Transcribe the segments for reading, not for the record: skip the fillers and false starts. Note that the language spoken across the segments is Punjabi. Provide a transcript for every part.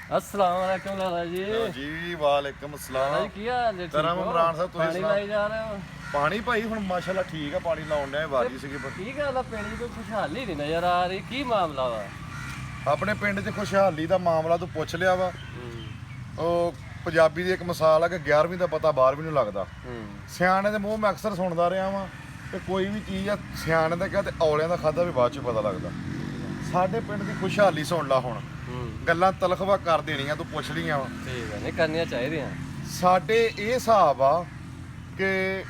अस्सलाम वालेकुम लाला जी। जी वालेकुम लाला अस्सलाम। जी की हाल है? करम इमरान साहब ਤੁਸੀਂ ਪਾਣੀ ਲਾਈ ਜਾ ਰਹੇ ਹੋ? ਪਾਣੀ ਭਾਈ ਹੁਣ ਮਾਸ਼ਾਅੱਲਾ ਠੀਕ ਆ, ਪਾਣੀ ਲਾਉਣ ਡਿਆ ਵਾਰੀ ਸੀਗੀ ਕੀ ਗੱਲ ਆ, ਪਿੰਡ 'ਚ ਕੋਈ ਖੁਸ਼ਹਾਲੀ ਨਹੀਂ ਨਜ਼ਰ ਆ ਰਹੀ, ਕੀ ਮਾਮਲਾ ਵਾ? ਆਪਣੇ ਪਿੰਡ 'ਚ ਖੁਸ਼ਹਾਲੀ ਦਾ ਮਾਮਲਾ ਤੂੰ ਪੁੱਛ ਲਿਆ ਵਾ। ਉਹ ਪੰਜਾਬੀ ਦੀ ਇੱਕ ਮਿਸਾਲ ਆ ਕਿ 11ਵੀਂ ਦਾ ਪਤਾ 12ਵੀਂ ਨੂੰ ਲੱਗਦਾ। ਸਿਆਣੇ ਦੇ ਮੂੰਹ ਮੈਂ ਅਕਸਰ ਸੁਣਦਾ ਰਿਹਾ ਵਾਂ ਕਿ ਕੋਈ ਵੀ ਚੀਜ਼ ਆ ਸਿਆਣੇ ਦਾ ਕਿਹਾ ਤੇ ਔਲਿਆਂ ਦਾ ਖਾਦਾ ਵੀ ਬਾਅਦ 'ਚ ਪਤਾ ਲੱਗਦਾ। ਸਾਡੇ ਪਿੰਡ ਦੀ ਖੁਸ਼ਹਾਲੀ ਸੁਣ ਲਾ ਹੁਣ, ਗੱਲਾਂ ਤਲਖਵਾ ਕਰ ਦੇਣੀਆਂ ਤੂੰ ਪੁੱਛ ਲਈਆਂ ਵਾ। ਠੀਕ ਹੈ, ਨਹੀਂ ਕਰਨੀਆਂ ਚਾਹੀਦੀਆਂ। ਸਾਡੇ ਇਹ ਹਿਸਾਬ ਆ ਕਿ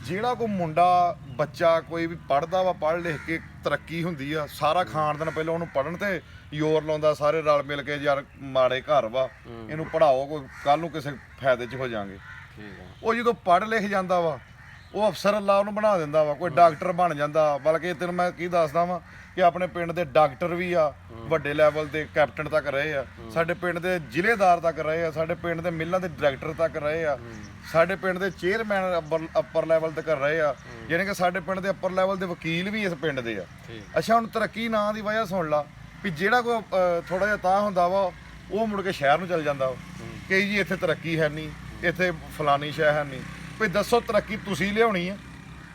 ਜਿਹੜਾ ਕੋਈ ਮੁੰਡਾ ਬੱਚਾ ਕੋਈ ਵੀ ਪੜ੍ਹਦਾ ਵਾ, ਪੜ੍ਹ ਲਿਖ ਕੇ ਤਰੱਕੀ ਹੁੰਦੀ ਆ, ਸਾਰਾ ਖਾਨਦਾਨ ਪਹਿਲਾਂ ਉਹਨੂੰ ਪੜ੍ਹਨ ਤੇ ਜ਼ੋਰ ਲਾਉਂਦਾ, ਸਾਰੇ ਰਲ ਮਿਲ ਕੇ ਯਾਰ ਮਾੜੇ ਘਰ ਵਾ ਇਹਨੂੰ ਪੜ੍ਹਾਓ, ਕੋਈ ਕੱਲ ਨੂੰ ਕਿਸੇ ਫਾਇਦੇ 'ਚ ਹੋ ਜਾਾਂਗੇ। ਉਹ ਜਦੋਂ ਪੜ੍ਹ ਲਿਖ ਜਾਂਦਾ ਵਾ ਉਹ ਅਫਸਰ ਅੱਲਾ ਉਹਨੂੰ ਬਣਾ ਦਿੰਦਾ ਵਾ, ਕੋਈ ਡਾਕਟਰ ਬਣ ਜਾਂਦਾ। ਬਲਕਿ ਤੈਨੂੰ ਮੈਂ ਕੀ ਦੱਸਦਾ ਵਾਂ ਕਿ ਆਪਣੇ ਪਿੰਡ ਦੇ ਡਾਕਟਰ ਵੀ ਆ, ਵੱਡੇ ਲੈਵਲ ਦੇ ਕੈਪਟਨ ਤੱਕ ਰਹੇ ਆ, ਸਾਡੇ ਪਿੰਡ ਦੇ ਜ਼ਿਲ੍ਹੇਦਾਰ ਤੱਕ ਰਹੇ ਆ, ਸਾਡੇ ਪਿੰਡ ਦੇ ਮਿੱਲਾਂ ਦੇ ਡਾਇਰੈਕਟਰ ਤੱਕ ਰਹੇ ਆ, ਸਾਡੇ ਪਿੰਡ ਦੇ ਚੇਅਰਮੈਨ ਅੱਪਰ ਲੈਵਲ ਤੱਕ ਰਹੇ ਆ, ਯਾਨੀ ਕਿ ਸਾਡੇ ਪਿੰਡ ਦੇ ਅੱਪਰ ਲੈਵਲ ਦੇ ਵਕੀਲ ਵੀ ਇਸ ਪਿੰਡ ਦੇ ਆ। ਅੱਛਾ, ਹੁਣ ਤਰੱਕੀ ਨਾਂ ਦੀ ਵਜ੍ਹਾ ਸੁਣ ਲਾ ਵੀ ਜਿਹੜਾ ਕੋਈ ਥੋੜਾ ਜਿਹਾ ਤਾਂ ਹੁੰਦਾ ਵਾ ਉਹ ਮੁੜ ਕੇ ਸ਼ਹਿਰ ਨੂੰ ਚਲ ਜਾਂਦਾ ਵਾ ਕਿ ਜੀ ਇੱਥੇ ਤਰੱਕੀ ਹੈ ਨਹੀਂ, ਇੱਥੇ ਫਲਾਨੀ ਸ਼ਹਿਰ ਹੈ ਨਹੀਂ। ਵੀ ਦੱਸੋ ਤਰੱਕੀ ਤੁਸੀਂ ਲਿਆਉਣੀ ਆ,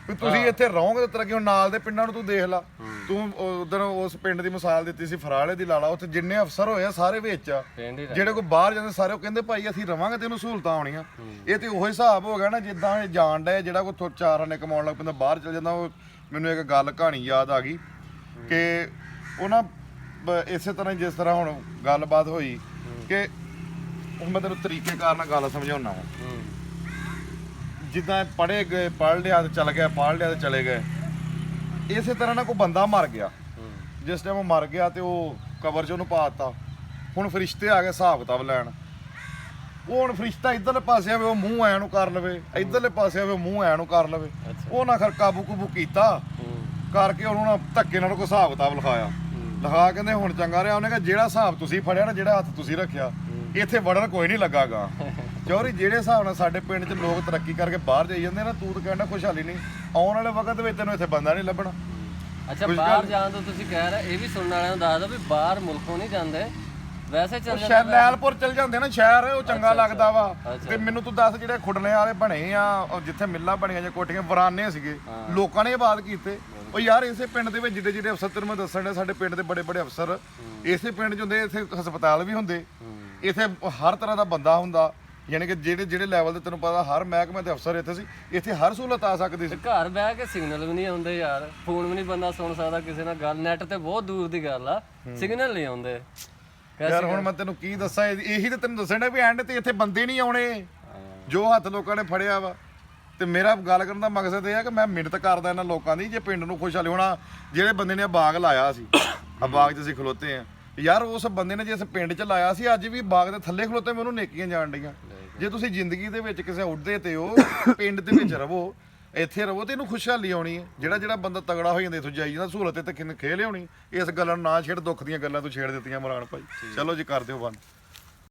ਵੀ ਤੁਸੀਂ ਇੱਥੇ ਰਹੋਗੇ ਤਾਂ ਤਰੱਕੀ। ਹੁਣ ਨਾਲ ਦੇ ਪਿੰਡਾਂ ਨੂੰ ਤੂੰ ਦੇਖ ਲਾ, ਤੂੰ ਉਧਰ ਉਸ ਪਿੰਡ ਦੀ ਮਿਸਾਲ ਦਿੱਤੀ ਸੀ ਫਰਾਲੇ ਦੀ, ਲਾ ਲਾ, ਉੱਥੇ ਜਿੰਨੇ ਅਫਸਰ ਹੋਏ ਆ ਸਾਰੇ ਵਿੱਚ ਆ, ਜਿਹੜੇ ਕੋਈ ਬਾਹਰ ਜਾਂਦੇ ਸਾਰੇ ਉਹ ਕਹਿੰਦੇ ਭਾਈ ਅਸੀਂ ਰਵਾਂਗੇ ਤੈਨੂੰ ਸਹੂਲਤਾਂ ਆਉਣੀਆਂ। ਇਹ ਤੇ ਉਹੀ ਹਿਸਾਬ ਹੋ ਗਿਆ ਨਾ ਜਿੱਦਾਂ ਇਹ ਜਾਣ ਡਿਆ, ਜਿਹੜਾ ਕੋਈ ਚਾਰ ਆਨੇ ਕਮਾਉਣ ਲੱਗ ਪੈਂਦਾ ਬਾਹਰ ਚਲ ਜਾਂਦਾ। ਉਹ ਮੈਨੂੰ ਇੱਕ ਗੱਲ ਕਹਾਣੀ ਯਾਦ ਆ ਗਈ ਕਿ ਉਹ ਨਾ ਇਸੇ ਤਰ੍ਹਾਂ ਜਿਸ ਤਰ੍ਹਾਂ ਹੁਣ ਗੱਲਬਾਤ ਹੋਈ ਕਿ ਹੁਣ ਮੈਂ ਤੈਨੂੰ ਤਰੀਕੇਕਾਰ ਨਾਲ ਗੱਲ ਸਮਝਾਉਣਾ ਵਾ। ਜਿੱਦਾਂ ਪੜ੍ਹੇ ਗਏ, ਪੜ੍ਹ ਲਿਆ ਤੇ ਚੱਲ ਗਿਆ, ਪੜ੍ਹ ਲਿਆ ਤੇ ਚਲੇ ਗਏ। ਇਸੇ ਤਰ੍ਹਾਂ ਨਾ ਕੋਈ ਬੰਦਾ ਮਰ ਗਿਆ, ਜਿਸ ਟਾਈਮ ਉਹ ਮਰ ਗਿਆ ਤੇ ਉਹ ਕਬਰ 'ਚ ਉਹਨੂੰ ਪਾ ਦਿੱਤਾ। ਹੁਣ ਫਰਿਸ਼ਤੇ ਆ ਗਏ ਹਿਸਾਬ ਕਿਤਾਬ ਲੈਣ। ਉਹ ਹੁਣ ਫਰਿਸ਼ਤਾ ਇੱਧਰਲੇ ਪਾਸੇ ਆਵੇ ਉਹ ਮੂੰਹ ਐਂ ਨੂੰ ਕਰ ਲਵੇ, ਇੱਧਰਲੇ ਪਾਸੇ ਆਵੇ ਮੂੰਹ ਐਂ ਨੂੰ ਕਰ ਲਵੇ। ਉਹ ਨਾ ਖਰ ਕਾਬੂ ਕੂਬੂ ਕੀਤਾ ਕਰਕੇ ਉਹਨੂੰ ਨਾ ਧੱਕੇ ਨਾਲ ਕੋਈ ਹਿਸਾਬ ਕਿਤਾਬ ਲਿਖਾਇਆ। ਲਿਖਾ ਕਹਿੰਦੇ ਹੁਣ ਚੰਗਾ ਰਿਹਾ। ਉਹਨੇ ਕਿਹਾ ਜਿਹੜਾ ਹਿਸਾਬ ਤੁਸੀਂ ਫੜਿਆ ਨਾ, ਜਿਹੜਾ ਹੱਥ ਤੁਸੀਂ ਰੱਖਿਆ, ਇੱਥੇ ਵੜਨ ਕੋਈ ਨਹੀਂ ਲੱਗਾਗਾ। ਚੌਰੀ ਜਿਹੜੇ ਹਿਸਾਬ ਨਾਲ ਸਾਡੇ ਪਿੰਡ 'ਚ ਲੋਕ ਤਰੱਕੀ ਕਰਕੇ ਬਾਹਰ ਜਾਈ ਜਾਂਦੇ ਨਾ, ਤੂੰ ਤਾਂ ਕਹਿੰਦਾ ਖੁਸ਼ਹਾਲੀ ਨਹੀਂ, ਆਉਣ ਵਾਲੇ ਵਕਤ ਵਿੱਚ ਤੈਨੂੰ ਇੱਥੇ ਬੰਦਾ ਨਹੀਂ ਲੱਭਣਾ। ਅੱਛਾ, ਬਾਹਰ ਜਾਣ ਤੋਂ ਤੁਸੀਂ ਕਹਿ ਰਹੇ, ਇਹ ਵੀ ਸੁਣਨ ਵਾਲਿਆਂ ਨੂੰ ਦੱਸ ਦਿਓ ਵੀ ਬਾਹਰ ਮੁਲਕੋਂ ਨਹੀਂ ਜਾਂਦੇ, ਵੈਸੇ ਚੱਲ ਜਾਂਦੇ। ਸ਼ੈਲੈਲਪੁਰ ਚਲ ਜਾਂਦੇ ਨਾ ਸ਼ਹਿਰ, ਉਹ ਚੰਗਾ ਲੱਗਦਾ ਵਾ। ਤੇ ਮੈਨੂੰ ਤੂੰ ਦੱਸ, ਜਿਹੜੇ ਖੁੱਡਣੇ ਵਾਲੇ ਬਣੇ ਆ, ਜਿੱਥੇ ਮਿੱਲਾਂ ਬਣੀਆਂ ਜਾਂ ਕੋਠੀਆਂ ਵਰਾਨੇ ਸੀਗੇ, ਲੋਕਾਂ ਨੇ ਆਬਾਦ ਕੀਤੇ। ਉਹ ਯਾਰ ਇਸੇ ਪਿੰਡ ਦੇ ਵਿੱਚ ਜਿਹੜੇ ਅਫਸਰ ਤੈਨੂੰ ਮੈਂ ਦੱਸਣ ਡਿਆ, ਸਾਡੇ ਪਿੰਡ ਦੇ ਬੜੇ ਬੜੇ ਅਫਸਰ ਇਸੇ ਪਿੰਡ 'ਚ ਹੁੰਦੇ। ਇੱਥੇ ਹਸਪਤਾਲ ਵੀ ਹੁੰਦੇ, ਇੱਥੇ ਹਰ ਤਰ੍ਹਾਂ ਦਾ ਬੰਦਾ ਹੁੰਦਾ, ਯਾਨੀ ਕਿ ਜਿਹੜੇ ਲੈਵਲ ਤੇ ਤੈਨੂੰ ਪਤਾ ਹਰ ਮਹਿਕਮੇ ਦੇ ਅਫਸਰ ਇੱਥੇ ਸੀ। ਇੱਥੇ ਹਰ ਸਹੂਲਤ ਆ ਸਕਦੀ ਸੀ। ਘਰ ਬਹਿ ਕੇ ਸਿਗਨਲ ਵੀ ਨਹੀਂ ਆਉਂਦੇ ਯਾਰ, ਫੋਨ ਵੀ ਨਹੀਂ ਬੰਦਾ ਸੁਣ ਸਕਦਾ ਕਿਸੇ ਨਾਲ ਗੱਲ, ਨੈਟ ਤੇ ਬਹੁਤ ਦੂਰ ਦੀ ਗੱਲ ਆ, ਸਿਗਨਲ ਨਹੀਂ ਆਉਂਦੇ ਯਾਰ। ਹੁਣ ਮੈਂ ਤੈਨੂੰ ਕੀ ਦੱਸਾਂ, ਇਹੀ ਤਾਂ ਤੈਨੂੰ ਦੱਸਣ ਡਿਆ ਵੀ ਐਂਡ ਤੇ ਇੱਥੇ ਬੰਦੇ ਨਹੀਂ ਆਉਣੇ ਜੋ ਹੱਥ ਲੋਕਾਂ ਨੇ ਫੜਿਆ ਵਾ। ਤੇ ਮੇਰਾ ਗੱਲ ਕਰਨ ਦਾ ਮਕਸਦ ਇਹ ਆ ਕਿ ਮੈਂ ਮਿਹਨਤ ਕਰਦਾ ਇਹਨਾਂ ਲੋਕਾਂ ਦੀ, ਜੇ ਪਿੰਡ ਨੂੰ ਖੁਸ਼ਹਾਲੀ ਹੋਣਾ। ਜਿਹੜੇ ਬੰਦੇ ਨੇ ਬਾਗ ਲਾਇਆ ਸੀ, ਆ ਬਾਗ 'ਚ ਅਸੀਂ ਖਲੋਤੇ ਆ ਯਾਰ, ਉਸ ਬੰਦੇ ਨੇ ਜਿਸ ਪਿੰਡ 'ਚ ਲਾਇਆ ਸੀ, ਅੱਜ ਵੀ ਬਾਗ ਦੇ ਥੱਲੇ ਖਲੋਤੇ ਮੈਨੂੰ ਨੇਕੀਆਂ ਜਾਣ ਡੀਆਂ। ਜੇ ਤੁਸੀਂ ਜ਼ਿੰਦਗੀ ਦੇ ਵਿੱਚ ਕਿਸੇ ਉੱਡਦੇ ਤੇ ਹੋ, ਪਿੰਡ ਦੇ ਵਿੱਚ ਰਵੋ, ਇੱਥੇ ਰਵੋ, ਤੇ ਇਹਨੂੰ ਖੁਸ਼ਹਾਲੀ ਆਉਣੀ ਹੈ। ਜਿਹੜਾ ਬੰਦਾ ਤਗੜਾ ਹੋ ਜਾਂਦਾ ਇੱਥੋਂ ਜਾਈ ਜਾਂਦਾ, ਸਹੂਲਤ ਤੇ ਕਿੰਨੇ ਖੇਲ ਆਉਣੀ। ਇਸ ਗੱਲਾਂ ਨੂੰ ਨਾ ਛੇੜ, ਦੁੱਖ ਦੀਆਂ ਗੱਲਾਂ ਤੂੰ ਛੇੜ ਦਿੱਤੀਆਂ ਇਮਰਾਨ ਭਾਈ। ਚਲੋ ਜੀ ਕਰ ਦਿਓ ਬੰਦ।